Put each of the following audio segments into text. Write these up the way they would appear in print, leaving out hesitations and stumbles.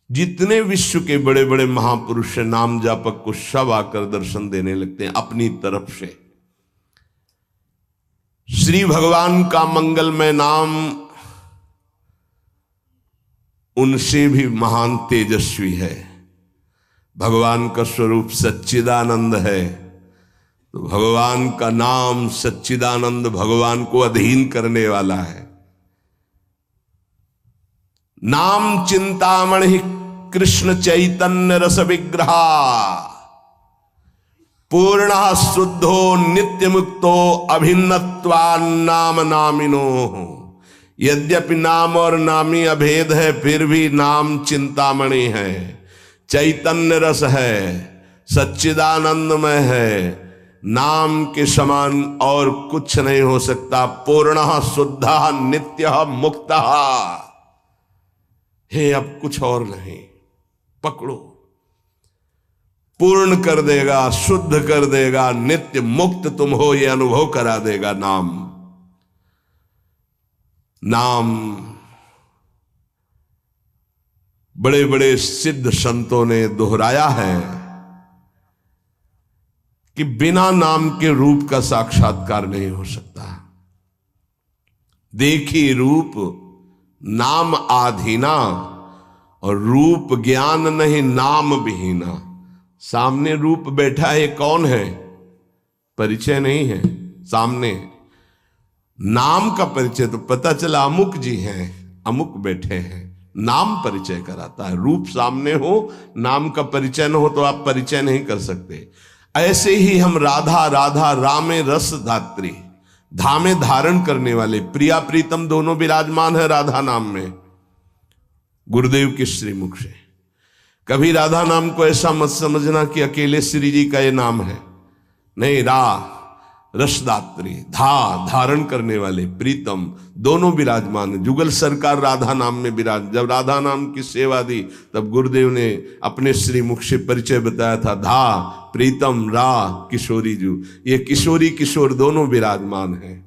जितने विश्व के बड़े बड़े महापुरुष नाम जापक को सब आकर दर्शन देने लगते हैं अपनी तरफ से। श्री भगवान का मंगलमय नाम उनसे भी महान तेजस्वी है। भगवान का स्वरूप सच्चिदानंद है, तो भगवान का नाम सच्चिदानंद भगवान को अधीन करने वाला है। नाम चिंतामणि कृष्ण चैतन्य रस विग्रहा पूर्ण शुद्धो नित्य मुक्तो अभिन्नत्वान्नाम नामिनो। यद्यपि नाम और नामी अभेद है, फिर भी नाम चिंतामणि है, चैतन्य रस है, सच्चिदानंदमय है। नाम के समान और कुछ नहीं हो सकता। पूर्ण शुद्ध नित्य मुक्त। हे अब कुछ और नहीं, पकड़ो। पूर्ण कर देगा, शुद्ध कर देगा, नित्य मुक्त तुम हो ये अनुभव करा देगा नाम। नाम बड़े बड़े सिद्ध संतों ने दोहराया है कि बिना नाम के रूप का साक्षात्कार नहीं हो सकता। देखी रूप नाम आधीना और रूप ज्ञान नहीं नाम विहीना। सामने रूप बैठा है, कौन है? परिचय नहीं है सामने। नाम का परिचय तो पता चला अमुक जी हैं, अमुक बैठे हैं। नाम परिचय कराता है। रूप सामने हो, नाम का परिचय न हो तो आप परिचय नहीं कर सकते। ऐसे ही हम राधा राधा रामे रस धात्री, धामे धारण करने वाले, प्रिया प्रीतम दोनों विराजमान है राधा नाम में, गुरुदेव के श्रीमुख से। कभी राधा नाम को ऐसा मत समझना कि अकेले श्री जी का ये नाम है, नहीं। रसदात्री, धारण करने वाले, प्रीतम दोनों विराजमान है। जुगल सरकार राधा नाम में विराज। जब राधा नाम की सेवा दी तब गुरुदेव ने अपने श्रीमुख से परिचय बताया था। प्रीतम किशोरी जू, ये किशोरी किशोर दोनों विराजमान हैं।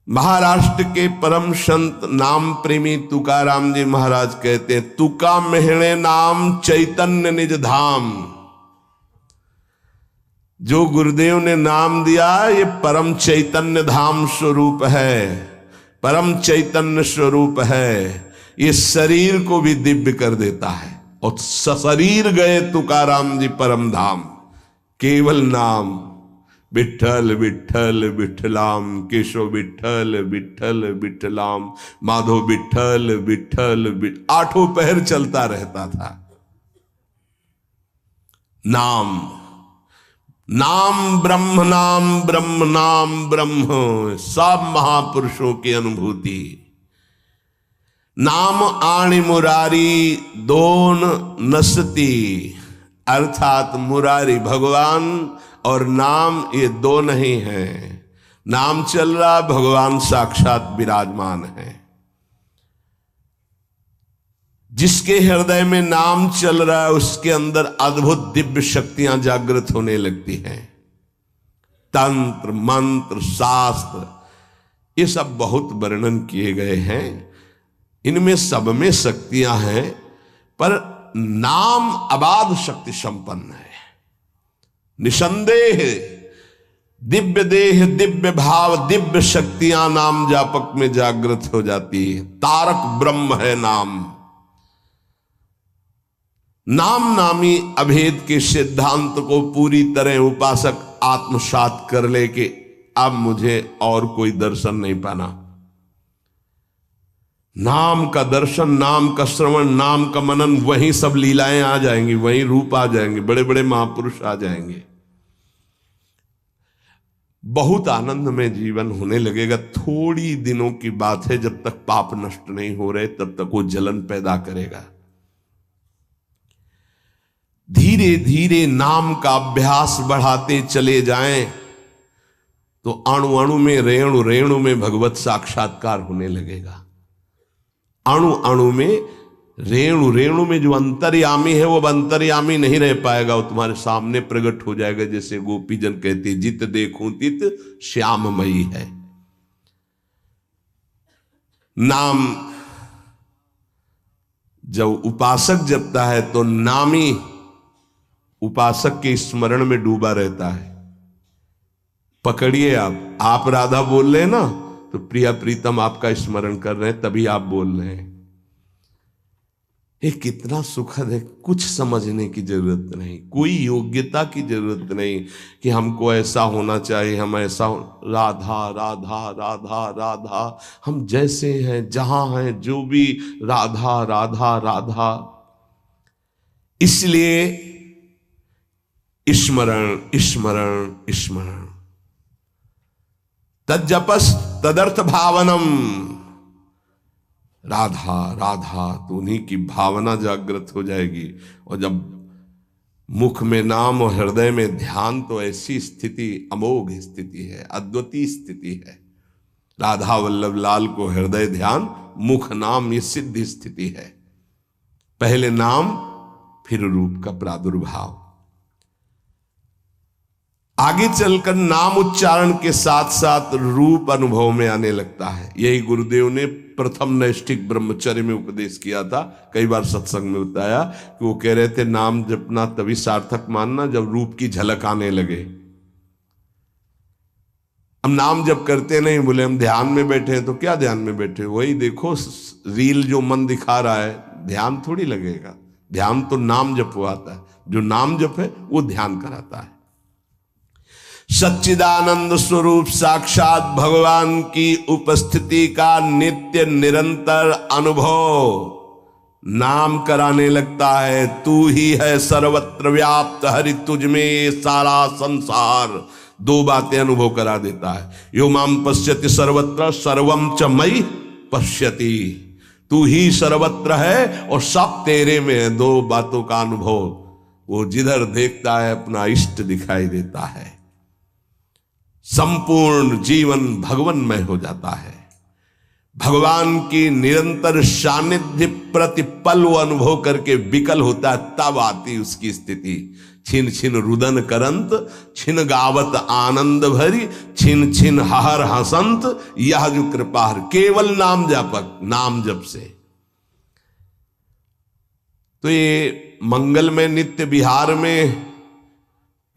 महाराष्ट्र के परम संत नाम प्रेमी तुकाराम जी महाराज कहते हैं, तुका मेहणे नाम चैतन्य निज धाम। जो गुरुदेव ने नाम दिया ये परम चैतन्य धाम स्वरूप है, परम चैतन्य स्वरूप है। ये शरीर को भी दिव्य कर देता है। और सशरीर गए तुकाराम जी परम धाम, केवल नाम। विठ्ठल विठ्ठल विठ्ठलाम, केशव विठ्ठल विठ्ठल विठ्ठलाम, माधव विठ्ठल विठ्ठल आठों पहर चलता रहता था। नाम नाम ब्रह्म, नाम ब्रह्म, नाम ब्रह्म, सब महापुरुषों की अनुभूति। नाम आणी मुरारी दोन नसती, अर्थात मुरारी भगवान और नाम ये दो नहीं है। नाम चल रहा, भगवान साक्षात विराजमान है। जिसके हृदय में नाम चल रहा है उसके अंदर अद्भुत दिव्य शक्तियां जागृत होने लगती हैं। तंत्र मंत्र शास्त्र ये सब बहुत वर्णन किए गए हैं। इनमें सब में शक्तियां हैं, पर नाम अबाध शक्ति संपन्न है। निसंदेह दिव्य देह, दिव्य भाव, दिव्य शक्तियां नाम जापक में जागृत हो जाती है। तारक ब्रह्म है नाम। नाम नामी अभेद के सिद्धांत को पूरी तरह उपासक आत्मसात कर ले कि अब मुझे और कोई दर्शन नहीं पाना। नाम का दर्शन, नाम का श्रवण, नाम का मनन, वहीं सब लीलाएं आ जाएंगी, वहीं रूप आ जाएंगे, बड़े बड़े महापुरुष आ जाएंगे। बहुत आनंद में जीवन होने लगेगा। थोड़ी दिनों की बात है, जब तक पाप नष्ट नहीं हो रहे तब तक वो जलन पैदा करेगा। धीरे धीरे नाम का अभ्यास बढ़ाते चले जाएं तो अणु अणु में, रेणु रेणु में भगवत साक्षात्कार होने लगेगा। अणु अणु में, रेणु रेणु में जो अंतर्यामी है वो अंतर्यामी नहीं रह पाएगा, वो तुम्हारे सामने प्रकट हो जाएगा। जैसे गोपीजन कहते, जित देखूं तित श्याममयी है। नाम जब उपासक जपता है तो नामी उपासक के स्मरण में डूबा रहता है। पकड़िए, आप राधा बोल रहे हैं ना, तो प्रिया प्रीतम आपका स्मरण कर रहे हैं, तभी आप बोल रहे हैं। ये कितना सुखद है। कुछ समझने की जरूरत नहीं, कोई योग्यता की जरूरत नहीं कि हमको ऐसा होना चाहिए, हम ऐसा राधा राधा राधा राधा, हम जैसे हैं जहां हैं जो भी राधा राधा राधा। इसलिए स्मरण स्मरण स्मरण, तज्जपस तदर्थ भावनम। राधा राधा तो उन्हीं की भावना जागृत हो जाएगी। और जब मुख में नाम और हृदय में ध्यान, तो ऐसी स्थिति अमोघ स्थिति है, अद्वितीय स्थिति है। राधा वल्लभ लाल को हृदय ध्यान, मुख नाम, ये सिद्ध स्थिति है। पहले नाम फिर रूप का प्रादुर्भाव। आगे चलकर नाम उच्चारण के साथ साथ रूप अनुभव में आने लगता है। यही गुरुदेव ने प्रथम नैष्ठिक ब्रह्मचर्य में उपदेश किया था। कई बार सत्संग में बताया कि वो कह रहे थे नाम जपना तभी सार्थक मानना जब रूप की झलक आने लगे। हम नाम जप करते नहीं, बोले हम ध्यान में बैठे हैं, तो क्या ध्यान में बैठे, वही देखो रील जो मन दिखा रहा है, ध्यान थोड़ी लगेगा। ध्यान तो नाम जपवाता है, जो नाम जप है वो ध्यान कराता है। सच्चिदानंद स्वरूप साक्षात भगवान की उपस्थिति का नित्य निरंतर अनुभव नाम कराने लगता है। तू ही है सर्वत्र व्याप्त, हरि तुझ में ये सारा संसार। दो बातें अनुभव करा देता है। यो माम पश्यति सर्वत्र सर्वम च मयि पश्यति। तू ही सर्वत्र है और सब तेरे में है। दो बातों का अनुभव। वो जिधर देखता है अपना इष्ट दिखाई देता है। संपूर्ण जीवन भगवन्मय हो जाता है। भगवान की निरंतर सानिध्य प्रतिपल वो अनुभव करके विकल होता है, तब आती उसकी स्थिति। छिन छिन रुदन करंत, छिन गावत आनंद भरी, छिन छिन हर हसंत, यह जो कृपाहर। केवल नाम जापक, नाम जप से। तो ये मंगल में नित्य विहार में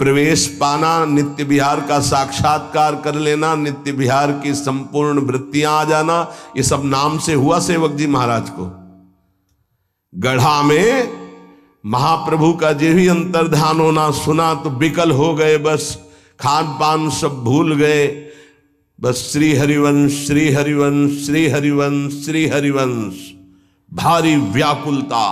प्रवेश पाना, नित्य विहार का साक्षात्कार कर लेना, नित्य विहार की संपूर्ण वृत्तियां आ जाना, ये सब नाम से हुआ सेवक जी महाराज को। गढ़ा में महाप्रभु का जो भी अंतर्ध्यान होना सुना तो विकल हो गए, बस खान पान सब भूल गए। बस श्री हरिवंश श्री हरिवंश श्री हरिवंश श्री हरिवंश, भारी व्याकुलता।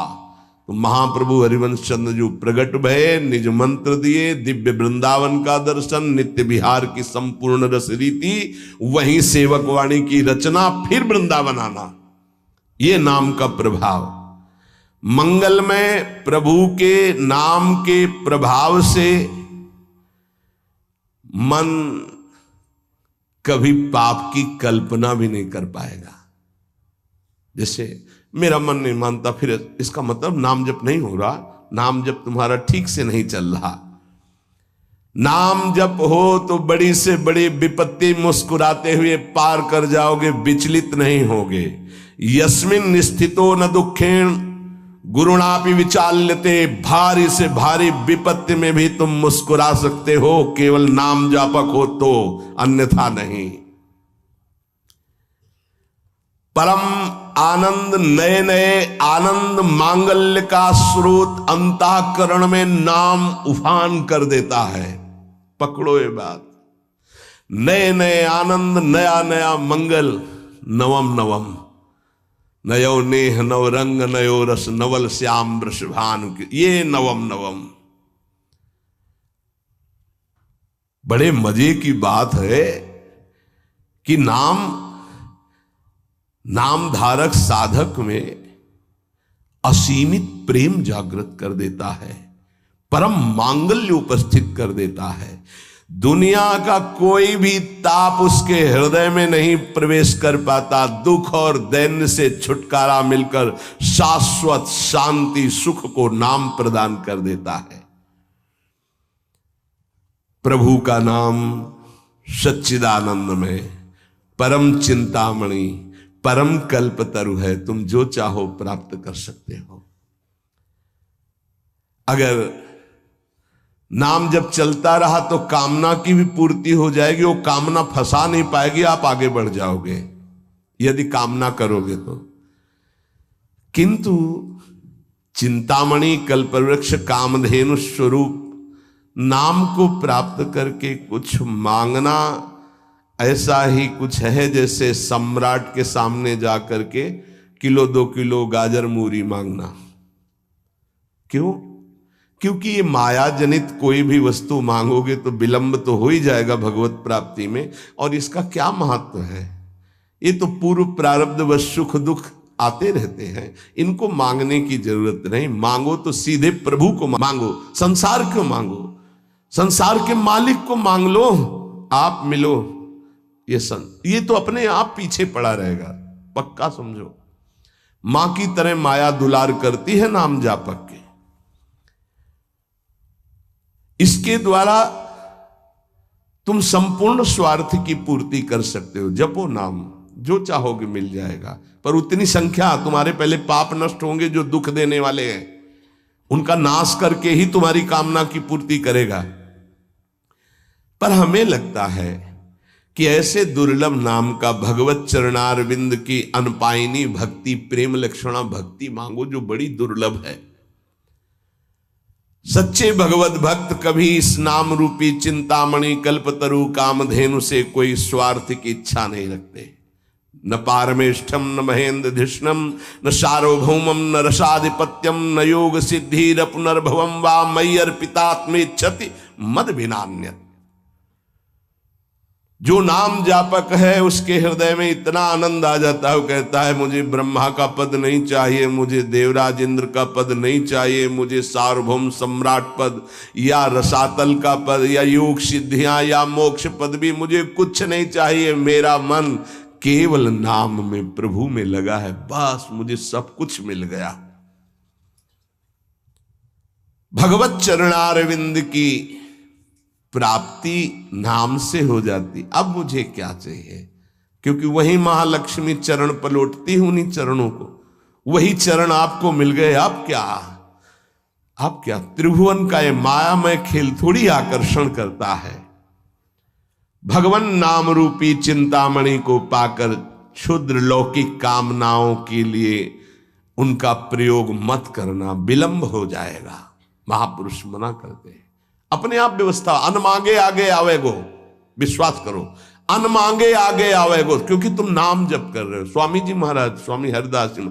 तो महाप्रभु हरिवंश चंद्र जो प्रगट भये, निज मंत्र दिए, दिव्य वृंदावन का दर्शन, नित्य विहार की संपूर्ण रस रीति, वहीं सेवक वाणी की रचना, फिर वृंदावन आना। ये नाम का प्रभाव। मंगल में प्रभु के नाम के प्रभाव से मन कभी पाप की कल्पना भी नहीं कर पाएगा। जैसे मेरा मन नहीं मानता, फिर इसका मतलब नाम जप नहीं हो रहा, नाम जप तुम्हारा ठीक से नहीं चल रहा। नाम जप हो तो बड़ी से बड़ी विपत्ति मुस्कुराते हुए पार कर जाओगे, विचलित नहीं होगे। यस्मिन स्थितो न दुखेण गुरुणापि विचाल्यते। भारी से भारी विपत्ति में भी तुम मुस्कुरा सकते हो, केवल नाम जापक हो तो, अन्यथा नहीं। परम आनंद, नए नए आनंद मांगल्य का स्रोत अंतःकरण में नाम उफान कर देता है। पकड़ो ये बात। नए नए आनंद, नया नया मंगल, नवम नवम, नयो नेह नव रंग, नयो रस, नवल श्याम वृषभान, ये नवम नवम। बड़े मजे की बात है कि नाम धारक साधक में असीमित प्रेम जागृत कर देता है, परम मांगल्य उपस्थित कर देता है। दुनिया का कोई भी ताप उसके हृदय में नहीं प्रवेश कर पाता। दुख और दैन्य से छुटकारा मिलकर शाश्वत शांति सुख को नाम प्रदान कर देता है। प्रभु का नाम सच्चिदानंद में, परम चिंतामणि, परम कल्पतरु है, तुम जो चाहो प्राप्त कर सकते हो। अगर नाम जब चलता रहा तो कामना की भी पूर्ति हो जाएगी, वो कामना फंसा नहीं पाएगी, आप आगे बढ़ जाओगे यदि कामना करोगे तो। किंतु चिंतामणि, कल्पवृक्ष, कामधेनु स्वरूप नाम को प्राप्त करके कुछ मांगना ऐसा ही कुछ है जैसे सम्राट के सामने जा करके किलो 2 किलो गाजर मूरी मांगना। क्यों? क्योंकि ये माया जनित कोई भी वस्तु मांगोगे तो विलंब तो हो ही जाएगा भगवत प्राप्ति में, और इसका क्या महत्व है? ये तो पूर्व प्रारब्ध व सुख दुख आते रहते हैं, इनको मांगने की जरूरत नहीं। मांगो तो सीधे प्रभु को मांगो, संसार क्यों मांगो? संसार के मालिक को मांग लो, आप मिलो। ये तो अपने आप पीछे पड़ा रहेगा, पक्का समझो। मां की तरह माया दुलार करती है नाम जापक के। इसके द्वारा तुम संपूर्ण स्वार्थ की पूर्ति कर सकते हो। जपो नाम, जो चाहोगे मिल जाएगा, पर उतनी संख्या तुम्हारे पहले पाप नष्ट होंगे जो दुख देने वाले हैं, उनका नाश करके ही तुम्हारी कामना की पूर्ति करेगा। पर हमें लगता है कि ऐसे दुर्लभ नाम का भगवत चरणारविंद की अनपायनी भक्ति, प्रेम लक्षणा भक्ति मांगो जो बड़ी दुर्लभ है। सच्चे भगवत भक्त कभी इस नाम रूपी चिंतामणि, कल्पतरु, कामधेनु से कोई स्वार्थ की इच्छा नहीं रखते। न पारमेष्ठम, न महेंद्र धिष्णम, न सार्वभौमम, न रसाधिपत्यम, न योग सिद्धि, न पुनर्भवम वा मयि अर्पितात्मेच्छति मद विनान्यत्। जो नाम जापक है उसके हृदय में इतना आनंद आ जाता है, वो कहता है मुझे ब्रह्मा का पद नहीं चाहिए, मुझे देवराज इंद्र का पद नहीं चाहिए, मुझे सार्वभौम सम्राट पद या रसातल का पद या योग सिद्धियां या मोक्ष पद भी मुझे कुछ नहीं चाहिए। मेरा मन केवल नाम में, प्रभु में लगा है, बस मुझे सब कुछ मिल गया। भगवत चरणारविंद की प्राप्ति नाम से हो जाती। अब मुझे क्या चाहिए? क्योंकि वही महालक्ष्मी चरण पलटती हूं उन्हीं चरणों को, वही चरण आपको मिल गए। अब क्या त्रिभुवन का ये मायामय खेल थोड़ी आकर्षण करता है। भगवान नाम रूपी चिंतामणि को पाकर क्षुद्र लौकिक कामनाओं के लिए उनका प्रयोग मत करना, विलंब हो जाएगा। महापुरुष मना करते हैं। अपने आप व्यवस्था, अन मांगे आगे आवेगो, विश्वास करो, अन मांगे आगे आवेगो, क्योंकि तुम नाम जप कर रहे हो। स्वामी जी महाराज, स्वामी हरिदास जी,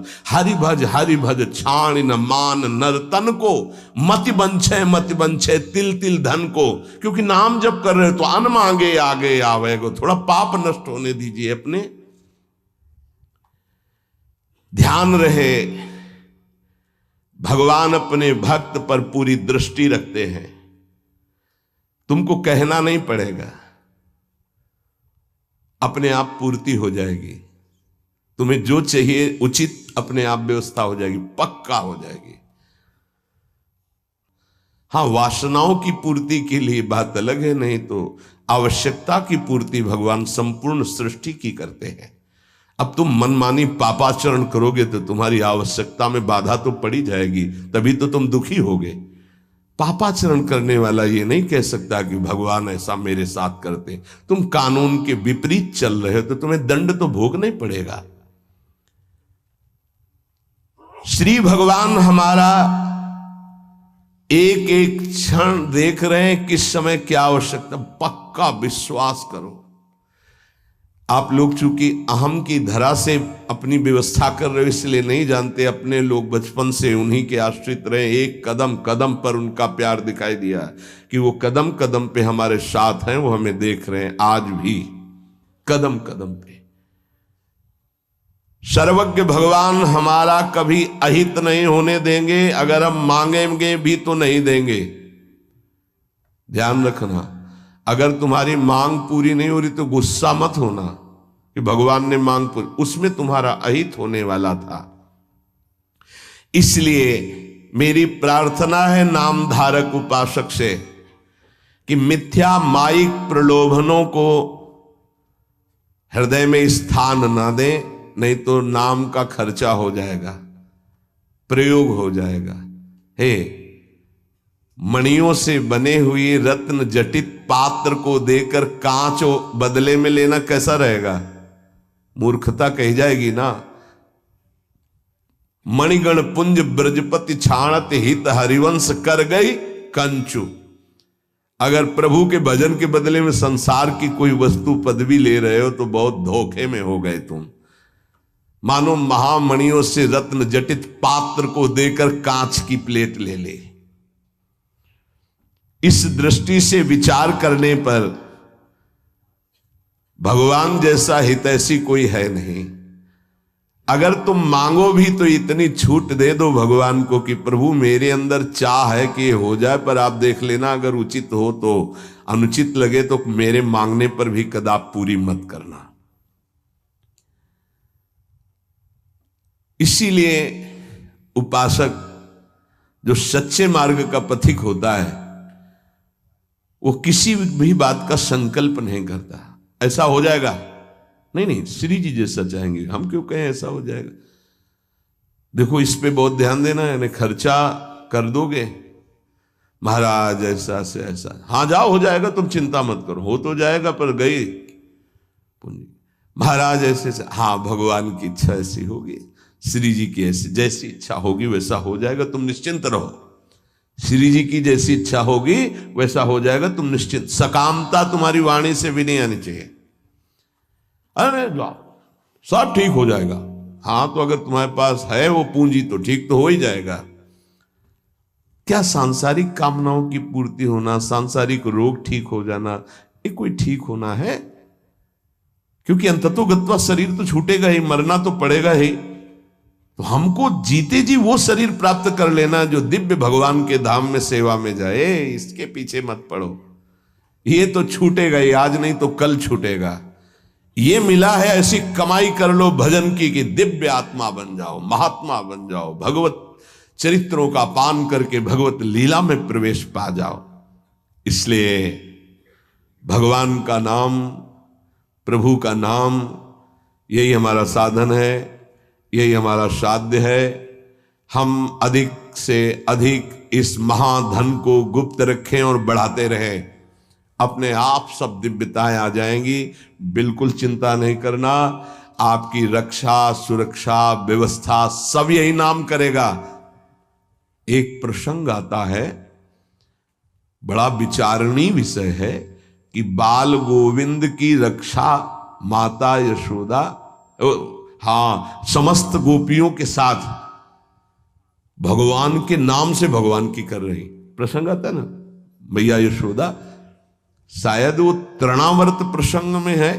हरि भज छाण न मान नर तन को, मति बंछे तिल तिल धन को। क्योंकि नाम जप कर रहे हो तो अन मांगे आगे आवेगो। थोड़ा पाप नष्ट होने दीजिए अपने। ध्यान रहे, भगवान अपने भक्त पर पूरी दृष्टि रखते हैं। तुमको कहना नहीं पड़ेगा, अपने आप पूर्ति हो जाएगी। तुम्हें जो चाहिए उचित अपने आप व्यवस्था हो जाएगी, पक्का हो जाएगी। हाँ, वासनाओं की पूर्ति के लिए बात अलग है, नहीं तो आवश्यकता की पूर्ति भगवान संपूर्ण सृष्टि की करते हैं। अब तुम मनमानी पापाचरण करोगे तो तुम्हारी आवश्यकता में बाधा तो पड़ी जाएगी, तभी तो तुम दुखी होगे। पापाचरण करने वाला ये नहीं कह सकता कि भगवान ऐसा मेरे साथ करते। तुम कानून के विपरीत चल रहे हो तो तुम्हें दंड तो भोगना ही पड़ेगा। श्री भगवान हमारा एक एक क्षण देख रहे हैं, किस समय क्या आवश्यकता। पक्का विश्वास करो। आप लोग चूंकि अहम की धरा से अपनी व्यवस्था कर रहे हो इसलिए नहीं जानते, अपने लोग बचपन से उन्हीं के आश्रित रहे। एक कदम कदम पर उनका प्यार दिखाई दिया कि वो कदम कदम पे हमारे साथ हैं, वो हमें देख रहे हैं आज भी, कदम कदम पे। सर्वज्ञ भगवान हमारा कभी अहित नहीं होने देंगे, अगर हम मांगेंगे भी तो नहीं देंगे। ध्यान रखना, अगर तुम्हारी मांग पूरी नहीं हो रही तो गुस्सा मत होना कि भगवान ने मांग पूरी, उसमें तुम्हारा अहित होने वाला था। इसलिए मेरी प्रार्थना है नाम धारक उपासक से कि मिथ्या माइक प्रलोभनों को हृदय में स्थान न दें, नहीं तो नाम का खर्चा हो जाएगा, प्रयोग हो जाएगा। हे, मणियों से बने हुए रत्न जटित पात्र को देकर कांच बदले में लेना कैसा रहेगा? मूर्खता कही जाएगी ना। मणिगण पुंज ब्रजपति छाणत हित हरिवंश कर गई कंचु। अगर प्रभु के भजन के बदले में संसार की कोई वस्तु पदवी ले रहे हो तो बहुत धोखे में हो गए तुम। मानो महामणियों से रत्न जटित पात्र को देकर कांच की प्लेट ले ले। इस दृष्टि से विचार करने पर भगवान जैसा हितैषी कोई है नहीं। अगर तुम मांगो भी तो इतनी छूट दे दो भगवान को कि प्रभु मेरे अंदर चाह है कि ये हो जाए, पर आप देख लेना अगर उचित हो तो, अनुचित लगे तो मेरे मांगने पर भी कदाप पूरी मत करना। इसीलिए उपासक जो सच्चे मार्ग का पथिक होता है वो किसी भी बात का संकल्प नहीं करता ऐसा हो जाएगा, नहीं नहीं श्री जी जैसा चाहेंगे, हम क्यों कहें ऐसा हो जाएगा। देखो इस पे बहुत ध्यान देना है, यानी खर्चा कर दोगे महाराज ऐसा से ऐसा, हाँ जाओ हो जाएगा, तुम चिंता मत करो, हो तो जाएगा पर गई पूंजी। महाराज ऐसे से, हाँ भगवान की इच्छा ऐसी होगी, श्री जी की ऐसी जैसी इच्छा होगी वैसा हो जाएगा, तुम निश्चिंत रहो। श्री जी की जैसी इच्छा होगी वैसा हो जाएगा, तुम निश्चिंत। सकामता तुम्हारी वाणी से भी नहीं आनी चाहिए। अरे जाओ सब ठीक हो जाएगा। हाँ तो अगर तुम्हारे पास है वो पूंजी तो ठीक तो हो ही जाएगा। क्या सांसारिक कामनाओं की पूर्ति होना, सांसारिक रोग ठीक हो जाना, ये कोई ठीक होना है? क्योंकि अंततोगत्वा शरीर तो छूटेगा ही, मरना तो पड़ेगा ही। तो हमको जीते जी वो शरीर प्राप्त कर लेना जो दिव्य भगवान के धाम में सेवा में जाए, इसके पीछे मत पड़ो। ये तो छूटेगा ही, आज नहीं तो कल छूटेगा। ये मिला है ऐसी कमाई कर लो भजन की कि दिव्य आत्मा बन जाओ, महात्मा बन जाओ, भगवत चरित्रों का पान करके भगवत लीला में प्रवेश पा जाओ। इसलिए भगवान का नाम, प्रभु का नाम, यही हमारा साधन है, यही हमारा साध्य है। हम अधिक से अधिक इस महाधन को गुप्त रखें और बढ़ाते रहें, अपने आप सब दिव्यताएं आ जाएंगी। बिल्कुल चिंता नहीं करना, आपकी रक्षा सुरक्षा व्यवस्था सब यही नाम करेगा। एक प्रसंग आता है, बड़ा विचारणीय विषय है कि बाल गोविंद की रक्षा माता यशोदा, हाँ समस्त गोपियों के साथ भगवान के नाम से भगवान की कर रही। प्रसंग आता है ना, मैया यशोदा, शायद वो तृणावर्त प्रसंग में है,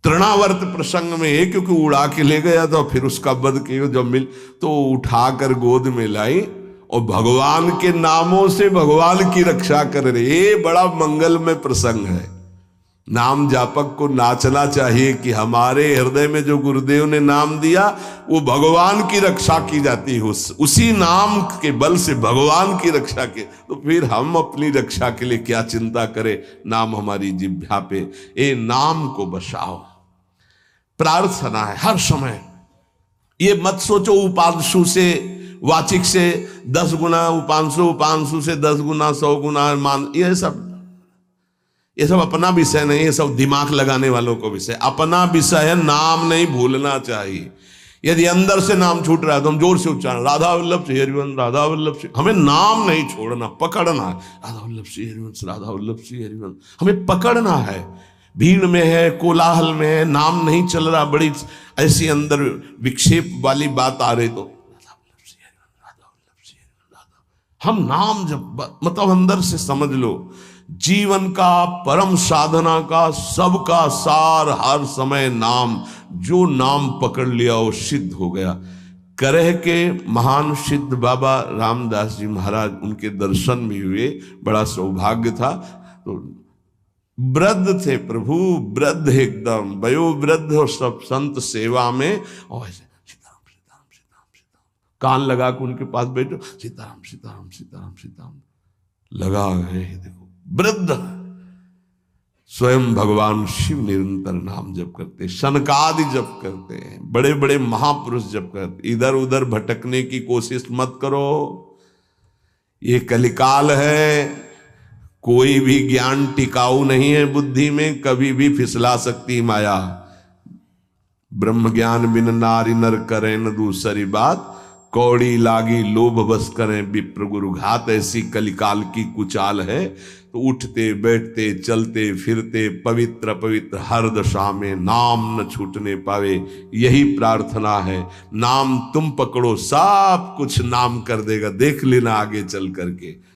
तृणावर्त प्रसंग में है, क्योंकि उड़ा के ले गया था, फिर उसका वध किया, जब मिल तो उठाकर गोद में लाई और भगवान के नामों से भगवान की रक्षा कर रही। ये बड़ा मंगलमय प्रसंग है। नाम जापक को नाचना चाहिए कि हमारे हृदय में जो गुरुदेव ने नाम दिया वो भगवान की रक्षा की जाती है, उसी नाम के बल से भगवान की रक्षा के। तो फिर हम अपनी रक्षा के लिए क्या चिंता करें, नाम हमारी जिह्वा पे, ये नाम को बसाओ। प्रार्थना है हर समय, ये मत सोचो उपांशु से वाचिक से 10 गुना, उपांशु उपांशु से 10 गुना 100 गुना मान, ये सब अपना विषय नहीं, ये सब दिमाग लगाने वालों को विषय। अपना विषय है नाम नहीं भूलना चाहिए। यदि अंदर से नाम छूट रहा है तो हम जोर से उच्चारण, राधा वल्लभ श्री हरिवंश, राधा वल्लभ श्री, हमें नाम नहीं छोड़ना, पकड़ना है। राधा वल्लभ श्री हरिवंश, राधा वल्लभ श्री हरिवंश, हमें पकड़ना है। भीड़ में है, कोलाहल में है, नाम नहीं चल रहा, बड़ी ऐसी अंदर विक्षेप वाली बात आ रही तो राधा वल्लभ श्री हरिवंश, राधा वल्लभ श्री हरिवंश, राधा। हम नाम जब मतलब अंदर से समझ लो, जीवन का परम साधना का सबका सार हर समय नाम। जो नाम पकड़ लिया वो सिद्ध हो गया। करह के महान सिद्ध बाबा रामदास जी महाराज, उनके दर्शन भी हुए, बड़ा सौभाग्य था। तो वृद्ध थे प्रभु, वृद्ध एकदम वयोवृद्ध, और सब संत सेवा में, और ऐसे सीताराम सीताराम सीताराम सीताराम, कान लगा के उनके पास बैठो, सीताराम सीताराम सीताराम सीताराम लगा गए। देखो वृद्ध स्वयं भगवान शिव निरंतर नाम जप करते, शनकादि जप करते हैं, बड़े बड़े महापुरुष जप करते। इधर उधर भटकने की कोशिश मत करो, ये कलिकाल है। कोई भी ज्ञान टिकाऊ नहीं है बुद्धि में, कभी भी फिसला सकती माया। ब्रह्म ज्ञान बिन नारी नर करें न दूसरी बात, कौड़ी लागी लोभ बस करें विप्र गुरु घात। ऐसी कलिकाल की कुचाल है, तो उठते बैठते चलते फिरते पवित्र पवित्र हर दशा में नाम न छूटने पावे, यही प्रार्थना है। नाम तुम पकड़ो, सब कुछ नाम कर देगा, देख लेना आगे चल करके।